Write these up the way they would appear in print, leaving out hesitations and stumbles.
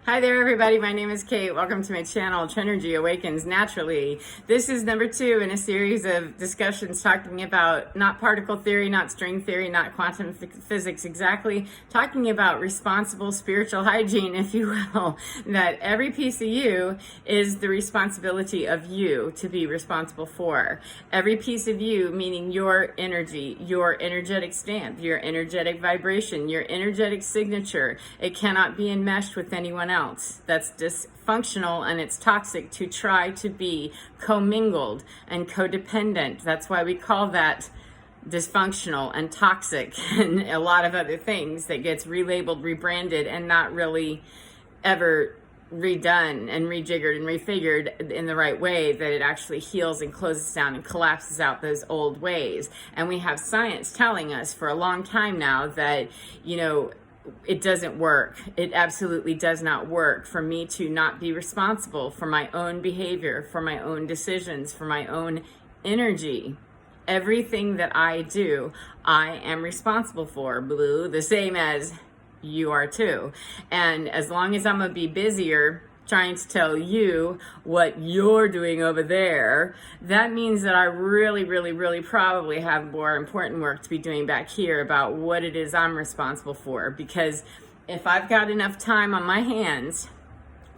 Hi there, everybody. My name is Kate. Welcome to my channel, Trenergy Awakens Naturally. This is number 2 in a series of discussions talking about not particle theory, not string theory, not quantum physics exactly, talking about responsible spiritual hygiene, if you will, that every piece of you is the responsibility of you to be responsible for. Every piece of you, meaning your energy, your energetic stamp, your energetic vibration, your energetic signature. It cannot be enmeshed with anyone else. That's dysfunctional and it's toxic to try to be commingled and codependent. That's why we call that dysfunctional and toxic and a lot of other things that gets relabeled, rebranded, and not really ever redone and rejiggered and refigured in the right way that it actually heals and closes down and collapses out those old ways. And we have science telling us for a long time now that, it doesn't work. It absolutely does not work for me to not be responsible for my own behavior, for my own decisions, for my own energy. Everything that I do, I am responsible for. Blue, the same as you are too. And as long as I'm going to be busier trying to tell you what you're doing over there, that means that I really probably have more important work to be doing back here about what it is I'm responsible for. Because if I've got enough time on my hands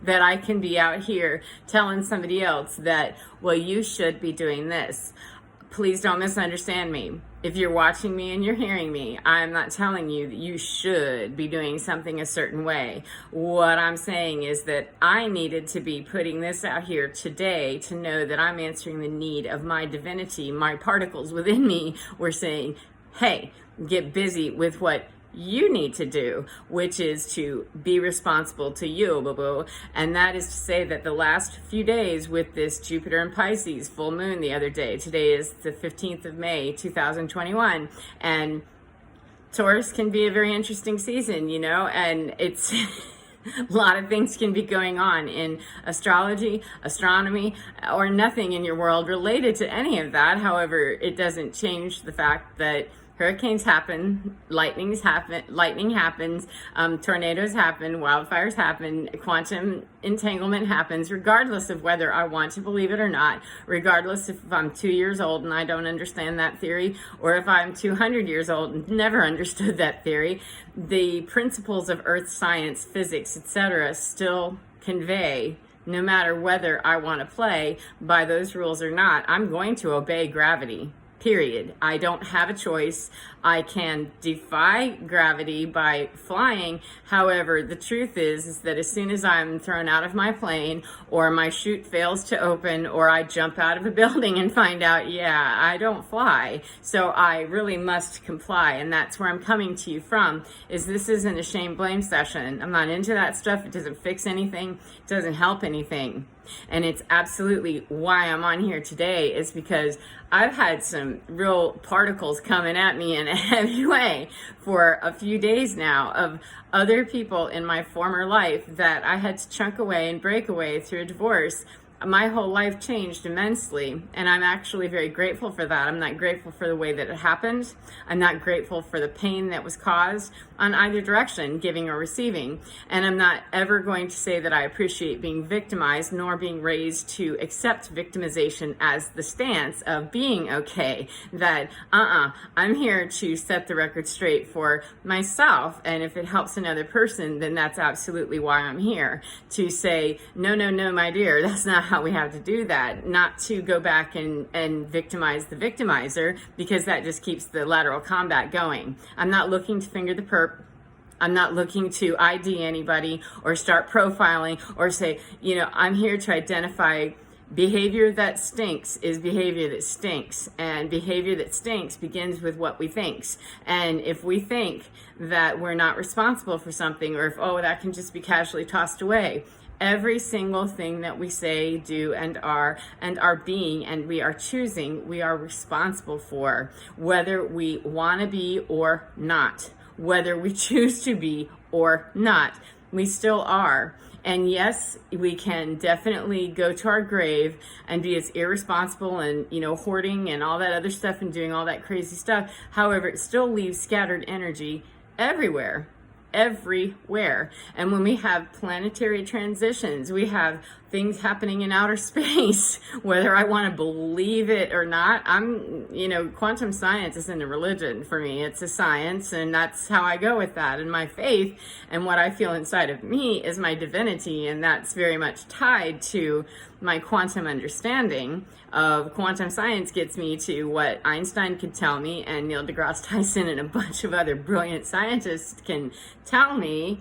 that I can be out here telling somebody else that, well, you should be doing this. Please don't misunderstand me. If you're watching me and you're hearing me, I'm not telling you that you should be doing something a certain way. What I'm saying is that I needed to be putting this out here today to know that I'm answering the need of my divinity. My particles within me were saying, hey, get busy with what you need to do, which is to be responsible to you, boo-boo. And that is to say that the last few days with this Jupiter and Pisces full moon the other day, today is the 15th of May, 2021, and Taurus can be a very interesting season, and it's a lot of things can be going on in astrology, astronomy, or nothing in your world related to any of that. However, it doesn't change the fact that hurricanes happen, lightning happens, tornadoes happen, wildfires happen, quantum entanglement happens, regardless of whether I want to believe it or not, regardless if I'm 2 years old and I don't understand that theory, or if I'm 200 years old and never understood that theory. The principles of earth science, physics, etc. still convey. No matter whether I want to play by those rules or not, I'm going to obey gravity. Period. I don't have a choice. I can defy gravity by flying. However, the truth is that as soon as I'm thrown out of my plane, or my chute fails to open, or I jump out of a building and find out, yeah, I don't fly. So I really must comply. And that's where I'm coming to you from, is this isn't a shame blame session. I'm not into that stuff. It doesn't fix anything. It doesn't help anything. And it's absolutely why I'm on here today, is because I've had some real particles coming at me in a heavy way for a few days now of other people in my former life that I had to chunk away and break away through a divorce. My whole life changed immensely, and I'm actually very grateful for that. I'm not grateful for the way that it happened. I'm not grateful for the pain that was caused on either direction, giving or receiving. And I'm not ever going to say that I appreciate being victimized, nor being raised to accept victimization as the stance of being okay. That, I'm here to set the record straight for myself, and if it helps another person, then that's absolutely why I'm here. To say, no, my dear, that's not how we have to do that. Not to go back and victimize the victimizer, because that just keeps the lateral combat going. I'm not looking to finger the perp. I'm not looking to ID anybody or start profiling or say, I'm here to identify behavior that stinks is behavior that stinks. And behavior that stinks begins with what we think. And if we think that we're not responsible for something, or if, that can just be casually tossed away, every single thing that we say, do, and are being, and we are choosing, we are responsible for, whether we want to be or not, whether we choose to be or not, we still are. And yes, we can definitely go to our grave and be as irresponsible and, hoarding and all that other stuff and doing all that crazy stuff. However, it still leaves scattered energy everywhere. everywhere. And when we have planetary transitions, we have things happening in outer space, whether I want to believe it or not. Quantum science isn't a religion for me. It's a science, and that's how I go with that. And my faith and what I feel inside of me is my divinity, and that's very much tied to my quantum understanding of quantum science. Gets me to what Einstein could tell me, and Neil deGrasse Tyson and a bunch of other brilliant scientists can tell me.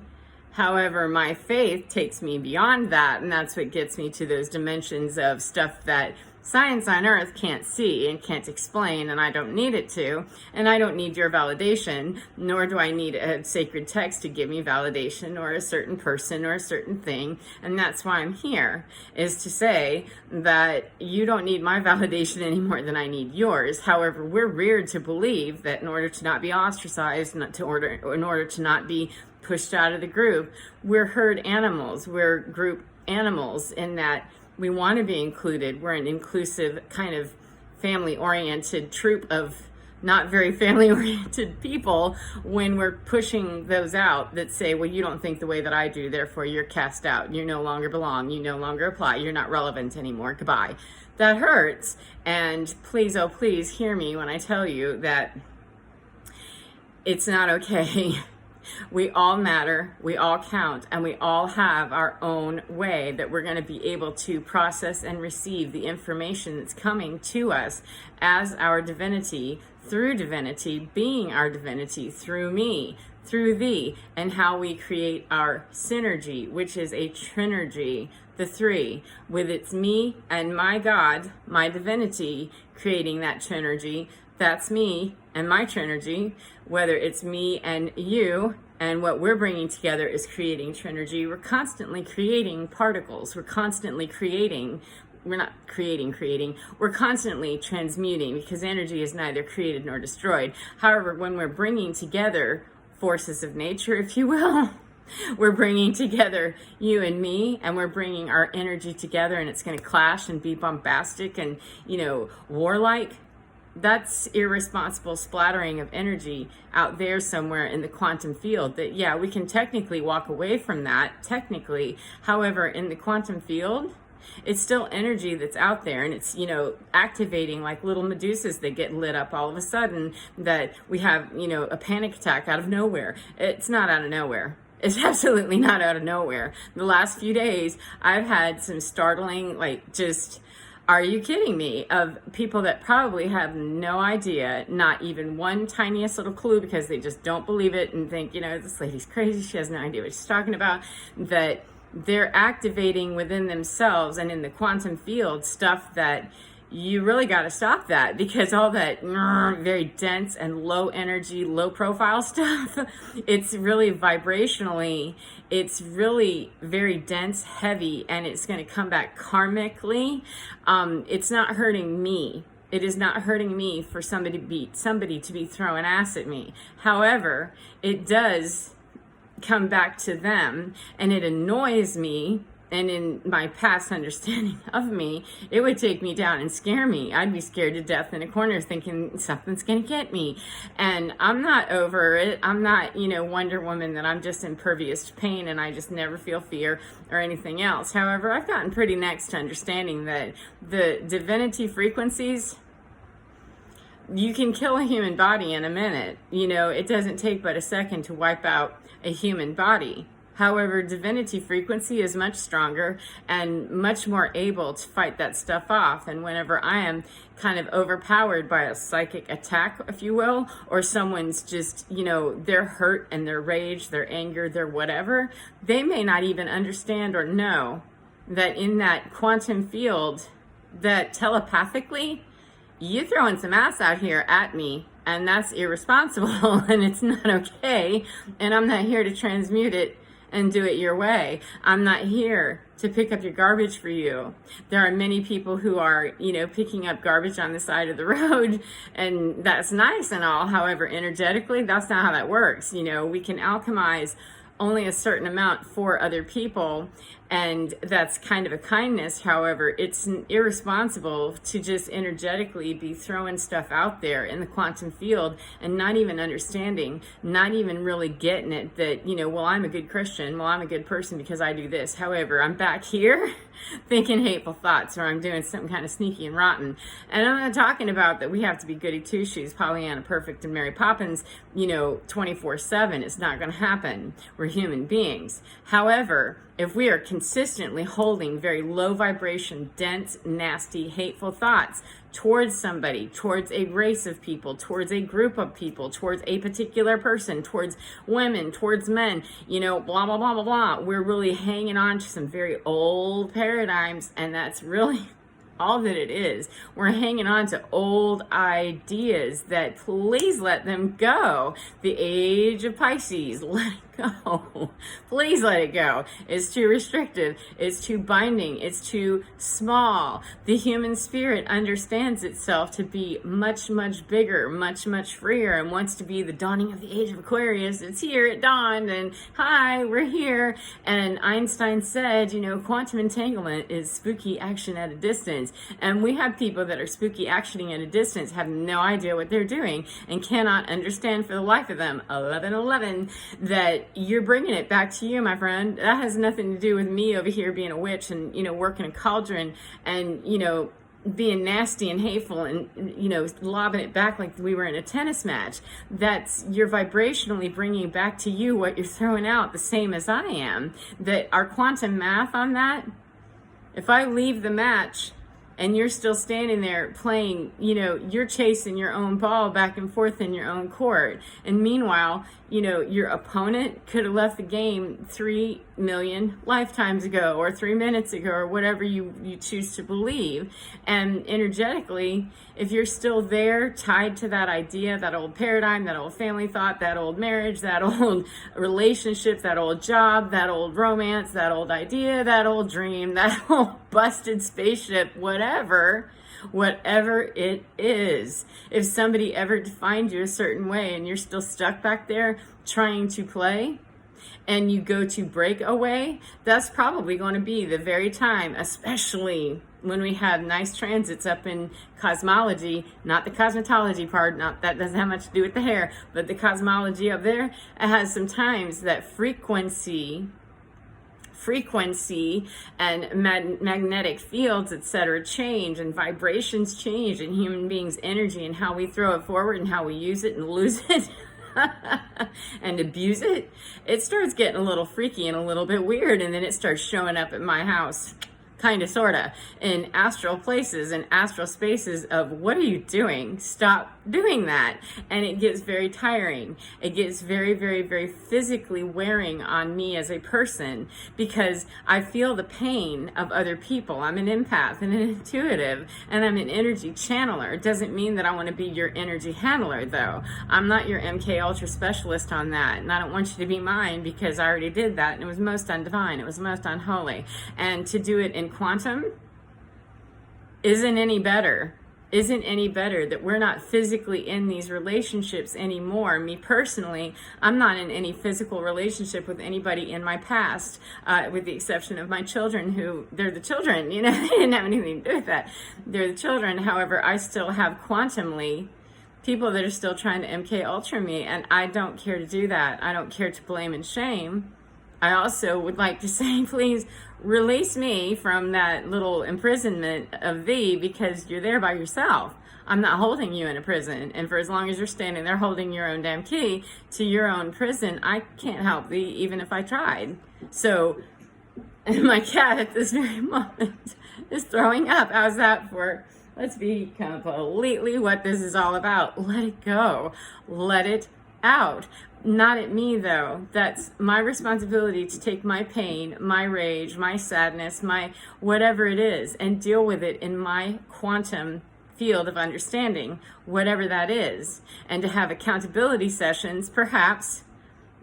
However, my faith takes me beyond that, and that's what gets me to those dimensions of stuff that science on earth can't see and can't explain, and I don't need it to, and I don't need your validation, nor do I need a sacred text to give me validation, or a certain person or a certain thing. And that's why I'm here, is to say that you don't need my validation any more than I need yours. However, we're reared to believe that in order to not be ostracized, in order to not be pushed out of the group, we're herd animals, we're group animals, in that we want to be included. We're an inclusive kind of family-oriented troop of not very family-oriented people, when we're pushing those out that say, well, you don't think the way that I do, therefore you're cast out, you no longer belong, you no longer apply, you're not relevant anymore, goodbye. That hurts. And please, oh please, hear me when I tell you that it's not okay. We all matter, we all count, and we all have our own way that we're going to be able to process and receive the information that's coming to us as our divinity, through divinity, being our divinity, through me, through thee, and how we create our synergy, which is a trinergy, the three, with it's me and my God, my divinity, creating that trinergy. That's me and my trinergy. Whether it's me and you, and what we're bringing together is creating trinergy. We're constantly creating particles. We're constantly creating. We're not creating. We're constantly transmuting, because energy is neither created nor destroyed. However, when we're bringing together forces of nature, if you will, we're bringing together you and me, and we're bringing our energy together, and it's going to clash and be bombastic and, warlike. That's irresponsible splattering of energy out there somewhere in the quantum field. That, yeah, we can technically walk away from that, technically. However, in the quantum field, it's still energy that's out there, and it's, activating like little Medusas that get lit up all of a sudden, that we have, a panic attack out of nowhere. It's not out of nowhere. It's absolutely not out of nowhere. The last few days, I've had some startling, are you kidding me, of people that probably have no idea, not even one tiniest little clue, because they just don't believe it and think, this lady's crazy, she has no idea what she's talking about, that they're activating within themselves and in the quantum field stuff that you really got to stop that, because all that very dense and low energy, low profile stuff, it's really vibrationally, it's really very dense, heavy, and it's going to come back karmically. It's not hurting me. It is not hurting me for somebody to be throwing ass at me. However, it does come back to them, and it annoys me. And in my past understanding of me, it would take me down and scare me. I'd be scared to death in a corner thinking something's going to get me. And I'm not over it. I'm not, Wonder Woman, that I'm just impervious to pain and I just never feel fear or anything else. However, I've gotten pretty next to understanding that the divinity frequencies, you can kill a human body in a minute. It doesn't take but a second to wipe out a human body. However, divinity frequency is much stronger and much more able to fight that stuff off. And whenever I am kind of overpowered by a psychic attack, if you will, or someone's just, their hurt and their rage, their anger, their whatever, they may not even understand or know that in that quantum field, that telepathically, you throwing some ass out here at me, and that's irresponsible, and it's not okay, and I'm not here to transmute it and do it your way. I'm not here to pick up your garbage for you. There are many people who are, picking up garbage on the side of the road, and that's nice and all. However, energetically, that's not how that works. We can alchemize only a certain amount for other people, and that's kind of a kindness. However, it's irresponsible to just energetically be throwing stuff out there in the quantum field and not even understanding, not even really getting it that, well, I'm a good Christian, well, I'm a good person because I do this. However, I'm back here thinking hateful thoughts, or I'm doing something kind of sneaky and rotten. And I'm not talking about that we have to be goody two-shoes, Pollyanna Perfect and Mary Poppins, 24/7. It's not going to happen. We're human beings. However, if we are consistently holding very low vibration, dense, nasty, hateful thoughts towards somebody, towards a race of people, towards a group of people, towards a particular person, towards women, towards men, blah, blah, blah, blah, blah, we're really hanging on to some very old paradigms, and that's really all that it is. We're hanging on to old ideas that please let them go. The age of Pisces, let it go. Please let it go. It's too restrictive. It's too binding. It's too small. The human spirit understands itself to be much, much bigger, much, much freer, and wants to be the dawning of the age of Aquarius. It's here, it dawned, and hi, we're here. And Einstein said, quantum entanglement is spooky action at a distance. And we have people that are spooky actioning at a distance, have no idea what they're doing, and cannot understand for the life of them, 1111, that you're bringing it back to you, my friend. That has nothing to do with me over here being a witch and, working a cauldron and, being nasty and hateful and, lobbing it back like we were in a tennis match. That's, you're vibrationally bringing back to you what you're throwing out, the same as I am. That our quantum math on that, if I leave the match and you're still standing there playing, you're chasing your own ball back and forth in your own court. And meanwhile, your opponent could have left the game 3 million lifetimes ago or 3 minutes ago or whatever you choose to believe. And energetically, if you're still there tied to that idea, that old paradigm, that old family thought, that old marriage, that old relationship, that old job, that old romance, that old idea, that old dream, that old busted spaceship, whatever it is. If somebody ever defined you a certain way and you're still stuck back there trying to play, and you go to break away, that's probably going to be the very time, especially when we have nice transits up in cosmology, not the cosmetology part, not that doesn't have much to do with the hair, but the cosmology up there, it has some times that frequency and magnetic fields, etc., change, and vibrations change, and human beings' energy and how we throw it forward and how we use it and lose it and abuse it. It starts getting a little freaky and a little bit weird, and then it starts showing up at my house, kind of, sort of, in astral places and astral spaces of, what are you doing? Stop doing that. And it gets very tiring. It gets very, very, very physically wearing on me as a person, because I feel the pain of other people. I'm an empath and an intuitive, and I'm an energy channeler. It doesn't mean that I want to be your energy handler, though. I'm not your MK Ultra specialist on that, and I don't want you to be mine, because I already did that, and it was most undivine. It was most unholy. And to do it in quantum isn't any better that we're not physically in these relationships anymore. Me personally, I'm not in any physical relationship with anybody in my past, with the exception of my children, who, they're the children, they didn't have anything to do with that. They're the children. However, I still have quantumly people that are still trying to MK Ultra me, and I don't care to do that. I don't care to blame and shame. I also would like to say, please release me from that little imprisonment of thee, because you're there by yourself. I'm not holding you in a prison. And for as long as you're standing there holding your own damn key to your own prison, I can't help thee, even if I tried. So, my cat at this very moment is throwing up. How's that for, let's be completely what this is all about. Let it go. Let it out. Not at me, though. That's my responsibility to take my pain, my rage, my sadness, my whatever it is, and deal with it in my quantum field of understanding, whatever that is. And to have accountability sessions, perhaps,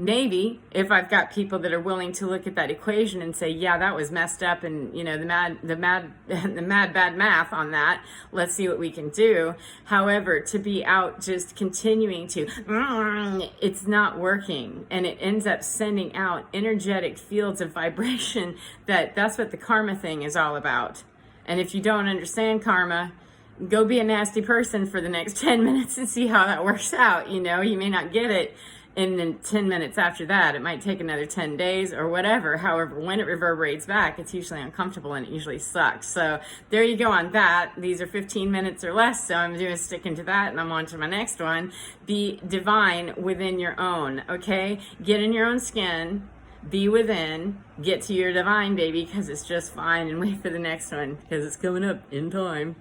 maybe if I've got people that are willing to look at that equation and say, yeah, that was messed up, and you know, the mad bad math on that, let's see what we can do. However, to be out just continuing to it's not working, and it ends up sending out energetic fields of vibration. That's what the karma thing is all about. And if you don't understand karma, go be a nasty person for the next 10 minutes and see how that works out. You know, you may not get it in the 10 minutes after that. It might take another 10 days or whatever. However, when it reverberates back, it's usually uncomfortable and it usually sucks. So there you go on that. These are 15 minutes or less, so I'm doing sticking to that, and I'm on to my next one. Be divine within your own, okay? Get in your own skin, be within, get to your divine, baby, because it's just fine, and wait for the next one because it's coming up in time.